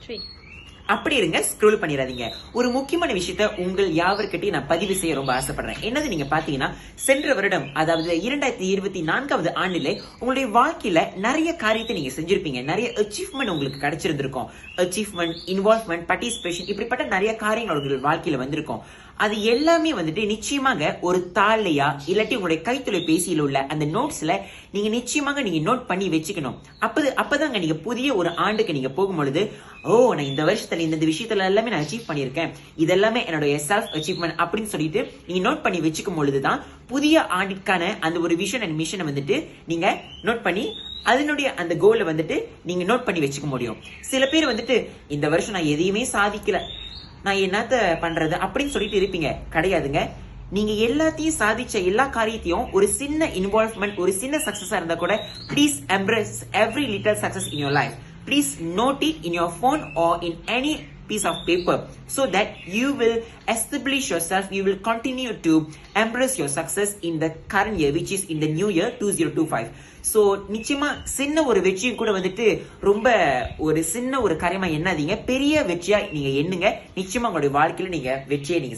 3. அப்படி இருங்க, ஸ்க்ரோல் பண்ணிடாதீங்க. ஒரு முக்கியமான விஷயத்த உங்கள் யாவர்கிட்டயும் நான் பதிவு செய்ய ரொம்ப ஆசைப்படுறேன். என்னது நீங்க பாத்தீங்கன்னா, சென்ற வருடம் அதாவது 2024வது ஆண்டிலே உங்களுடைய வாழ்க்கையில நிறைய காரியத்தை நீங்க செஞ்சிருப்பீங்க. நிறைய அச்சீவ்மெண்ட் உங்களுக்கு கிடைச்சிருந்திருக்கும். அச்சீவ்மெண்ட், இன்வால்வ்மெண்ட், பார்ட்டிசிபேஷன், இப்படிப்பட்ட நிறைய காரியங்கள் உங்கள் வாழ்க்கையில வந்திருக்கும். அது எல்லாமே வந்துட்டு நிச்சயமாக ஒரு தாள்லையா இல்லாட்டி உங்களுடைய கைத்தொலைபேசியில் உள்ள அந்த நோட்ஸ்ல நீங்க நிச்சயமாக நீங்க நோட் பண்ணி வச்சுக்கணும். அப்பதாங்க நீங்க புதிய ஒரு ஆண்டுக்கு நீங்க போகும்பொழுது, நான் இந்த வருஷத்துல இந்த விஷயத்துல எல்லாமே நான் அச்சீவ் பண்ணிருக்கேன், இதெல்லாமே என்னுடைய செல்ஃப் அச்சீவ்மெண்ட் அப்படின்னு சொல்லிட்டு நீங்க நோட் பண்ணி வச்சுக்கும் பொழுதுதான் புதிய ஆண்டிற்கான அந்த ஒரு விஷன் அண்ட் மிஷனை வந்துட்டு நீங்க நோட் பண்ணி அதனுடைய அந்த கோலை வந்துட்டு நீங்க நோட் பண்ணி வச்சுக்க முடியும். சில பேர் வந்துட்டு இந்த வருஷம் நான் எதையுமே சாதிக்கல, நான் என்னத்த பண்றது அப்படின்னு சொல்லிட்டு இருப்பீங்க. கிடையாதுங்க. நீங்க எல்லாத்தையும் சாதிச்ச எல்லா காரியத்தையும் ஒரு சின்ன இன்வால்வ்மெண்ட், ஒரு சின்ன சக்சஸா இருந்தா கூட please embrace every little success in your life. Please note it in your phone or in any piece of paper so that you will establish yourself, you will continue to embrace your success in the current year, which is in the new year 2025. So நிச்சயமா சின்ன ஒரு வெற்றியும் கூட வந்துட்டு ரொம்ப ஒரு சின்ன ஒரு காரியமா எண்ணாதீங்க, பெரிய வெற்றியா நீங்க எண்ணுங்க. நிச்சயமா உங்களுடைய வாழ்க்கையில நீங்க வெற்றியை நீங்க